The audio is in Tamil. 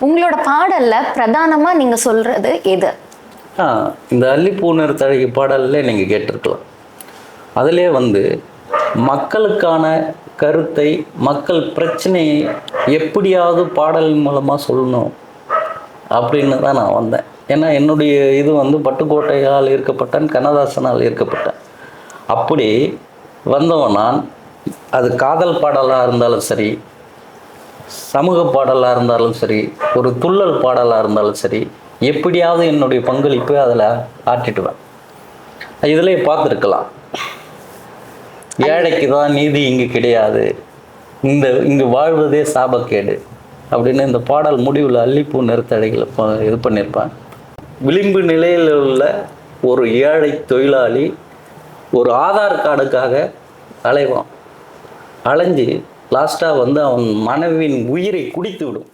உங்களோட பாடல்ல பிரதானமா நீங்க சொல்றது எது? இந்த அல்லிப்பூ நிறுத்தழகி பாடல்ல நீங்க கேட்டிருக்கலாம். அதிலே மக்களுக்கான கருத்தை, மக்கள் பிரச்சனையை எப்படியாவது பாடல் மூலமாக சொல்லணும் அப்படின்னு தான் நான் வந்தேன். ஏன்னா என்னுடைய இது பட்டுக்கோட்டையால் ஈர்க்கப்பட்டேன், கண்ணதாசனால் ஈர்க்கப்பட்டேன். அப்படி வந்தவன் நான். அது காதல் பாடலாக இருந்தாலும் சரி, சமூக பாடலாக இருந்தாலும் சரி, ஒரு துள்ளல் பாடலாக இருந்தாலும் சரி, எப்படியாவது என்னுடைய பங்களிப்பு அதில் ஆட்டிட்டுவேன். இதிலே பார்த்துருக்கலாம், ஏழைக்கு தான் நீதி இங்கு கிடையாது, இங்கு வாழ்வதே சாபக்கேடு அப்படின்னு இந்த பாடல் முடிவில் அல்லிப்பூ நிறுத்தடைகளை இது பண்ணியிருப்பேன். விளிம்பு நிலையில் உள்ள ஒரு ஏழை தொழிலாளி ஒரு ஆதார் கார்டுக்காக அலைவான். அலைஞ்சு லாஸ்ட்டாக அவன் மனைவியின் உயிரை குடித்து விடும்.